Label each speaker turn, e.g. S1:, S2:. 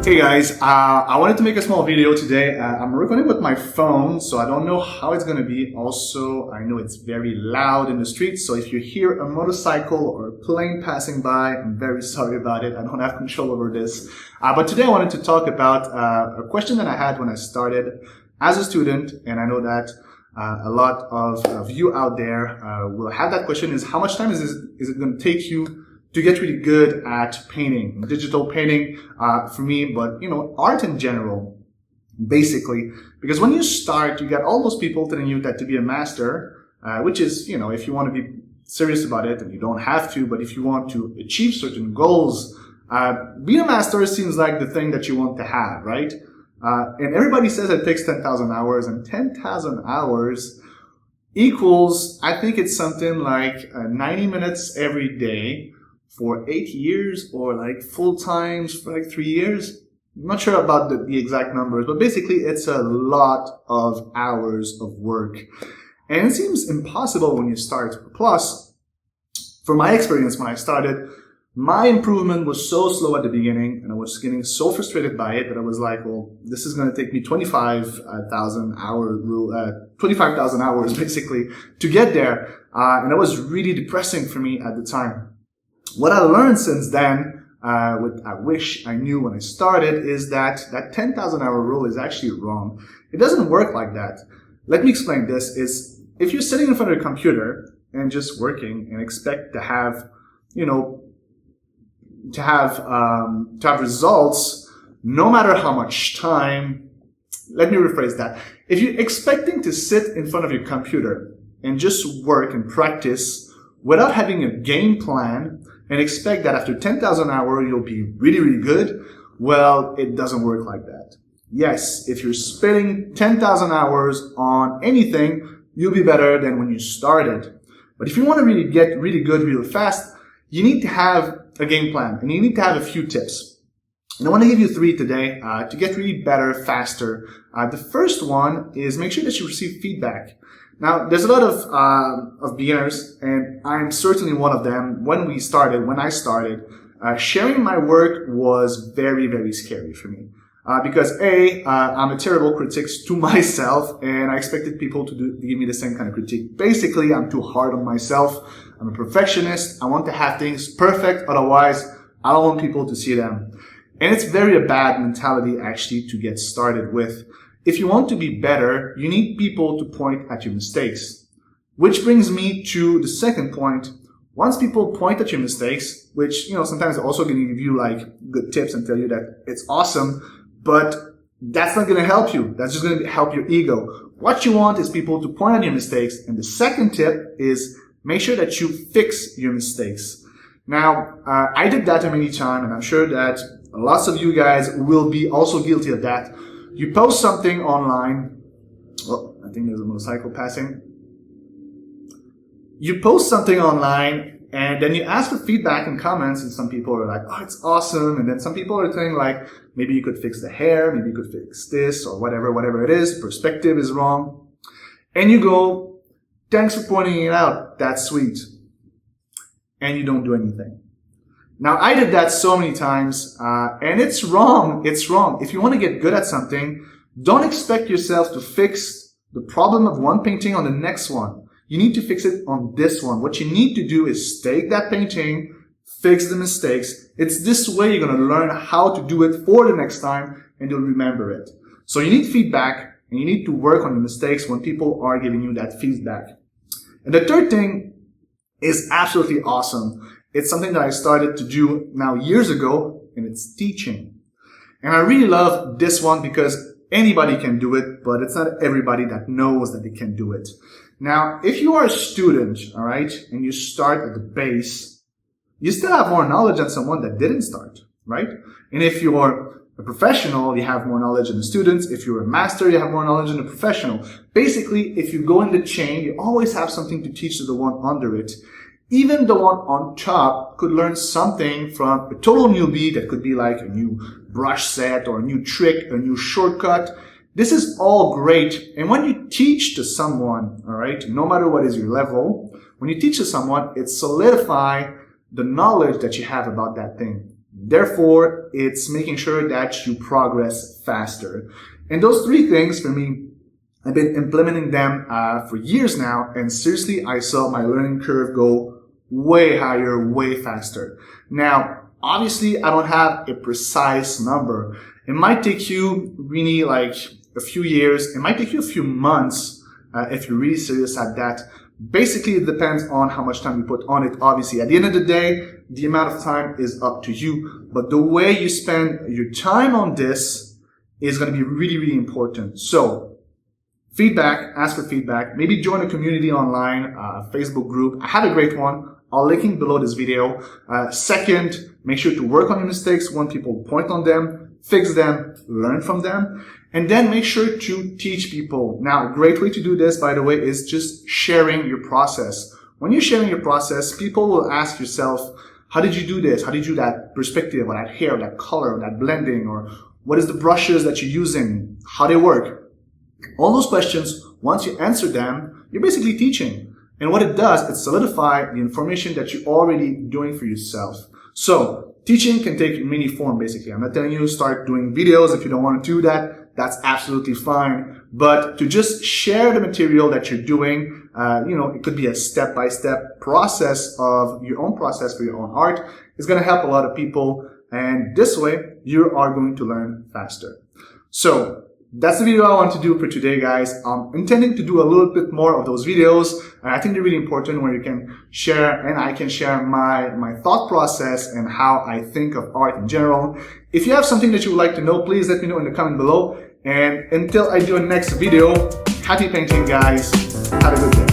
S1: Hey guys, I wanted to make a small video today. I'm recording with my phone, so I don't know how it's going to be. Also, I know it's very loud in the streets, so if you hear a motorcycle or a plane passing by, I'm very sorry about it. I don't have control over this. But today I wanted to talk about a question that I had when I started as a student, and I know that a lot of you out there will have that question: is how much time is it going to take you to get really good at painting, digital painting for me, but art in general, basically. Because when you start, you get all those people telling you that to be a master, which is, if you want to be serious about it, and you don't have to, but if you want to achieve certain goals, being a master seems like the thing that you want to have, right? And everybody says it takes 10,000 hours, and 10,000 hours equals, I think it's something like 90 minutes every day for 8 years, or like full times for like 3 years. I'm not sure about the exact numbers, but basically it's a lot of hours of work. And it seems impossible when you start. Plus, from my experience when I started, my improvement was so slow at the beginning, and I was getting so frustrated by it that I was like, well, this is going to take me 25,000 hours basically to get there. And it was really depressing for me at the time. What I learned since then, what I wish I knew when I started, is that 10,000 hour rule is actually wrong. It doesn't work like that. Let me explain this. Is if you're sitting in front of a computer and just working and expect to have, to have results, no matter how much time. Let me rephrase that. If you're expecting to sit in front of your computer and just work and practice without having a game plan, and expect that after 10,000 hours you'll be really, really good, well, it doesn't work like that. Yes, if you're spending 10,000 hours on anything, you'll be better than when you started. But if you want to really get really good really fast, you need to have a game plan, and you need to have a few tips. And I want to give you 3 today to get really better, faster. The first one is make sure that you receive feedback. Now, there's a lot of beginners, and I'm certainly one of them. When I started, sharing my work was very, very scary for me. Because I'm a terrible critic to myself, and I expected people to give me the same kind of critique. Basically, I'm too hard on myself. I'm a perfectionist. I want to have things perfect. Otherwise, I don't want people to see them. And it's very a bad mentality, actually, to get started with. If you want to be better, you need people to point at your mistakes. Which brings me to the second point. Once people point at your mistakes, which, sometimes they're also going to give you like good tips and tell you that it's awesome, but that's not going to help you. That's just going to help your ego. What you want is people to point at your mistakes. And the second tip is make sure that you fix your mistakes. Now, I did that many times, and I'm sure that lots of you guys will be also guilty of that. You post something online. Oh, I think there's a motorcycle passing. You post something online, and then you ask for feedback and comments, and some people are like, oh, it's awesome. And then some people are saying like, maybe you could fix the hair, maybe you could fix this, or whatever it is. Perspective is wrong. And you go, thanks for pointing it out. That's sweet. And you don't do anything. Now, I did that so many times, and it's wrong. It's wrong. If you want to get good at something, don't expect yourself to fix the problem of one painting on the next one. You need to fix it on this one. What you need to do is take that painting, fix the mistakes. It's this way you're going to learn how to do it for the next time, and you'll remember it. So you need feedback, and you need to work on the mistakes when people are giving you that feedback. And the third thing is absolutely awesome. It's something that I started to do now years ago, and it's teaching. And I really love this one because anybody can do it, but it's not everybody that knows that they can do it. Now, if you are a student, all right, and you start at the base, you still have more knowledge than someone that didn't start, right? And if you're a professional, you have more knowledge than the students. If you're a master, you have more knowledge than the professional. Basically, if you go in the chain, you always have something to teach to the one under it. Even the one on top could learn something from a total newbie that could be like a new brush set or a new trick, a new shortcut. This is all great. And when you teach to someone, all right, no matter what is your level, when you teach to someone, it solidifies the knowledge that you have about that thing. Therefore, it's making sure that you progress faster. And those three things for me, I've been implementing them for years now, and seriously, I saw my learning curve go way higher, way faster. Now, obviously, I don't have a precise number. It might take you really like a few years. It might take you a few months if you're really serious at that. Basically, it depends on how much time you put on it. Obviously, at the end of the day, the amount of time is up to you. But the way you spend your time on this is going to be really, really important. So, feedback, ask for feedback. Maybe join a community online, a Facebook group. I have a great one. I'll link it below this video. Second, make sure to work on your mistakes when people point on them, fix them, learn from them, and then make sure to teach people. Now, a great way to do this, by the way, is just sharing your process. When you're sharing your process, people will ask yourself, how did you do this? How did you do that perspective, or that hair, or that color, or that blending, or what is the brushes that you're using, how they work? All those questions, once you answer them, you're basically teaching. And what it does, it solidifies the information that you're already doing for yourself. So, teaching can take many forms, basically. I'm not telling you start doing videos if you don't want to do that. That's absolutely fine. But to just share the material that you're doing, it could be a step-by-step process of your own process for your own art. It's going to help a lot of people. And this way, you are going to learn faster. So, that's the video I want to do for today, guys. I'm intending to do a little bit more of those videos. I think they're really important where you can share, and I can share my thought process and how I think of art in general. If you have something that you would like to know, please let me know in the comment below. And until I do a next video, happy painting, guys. Have a good day.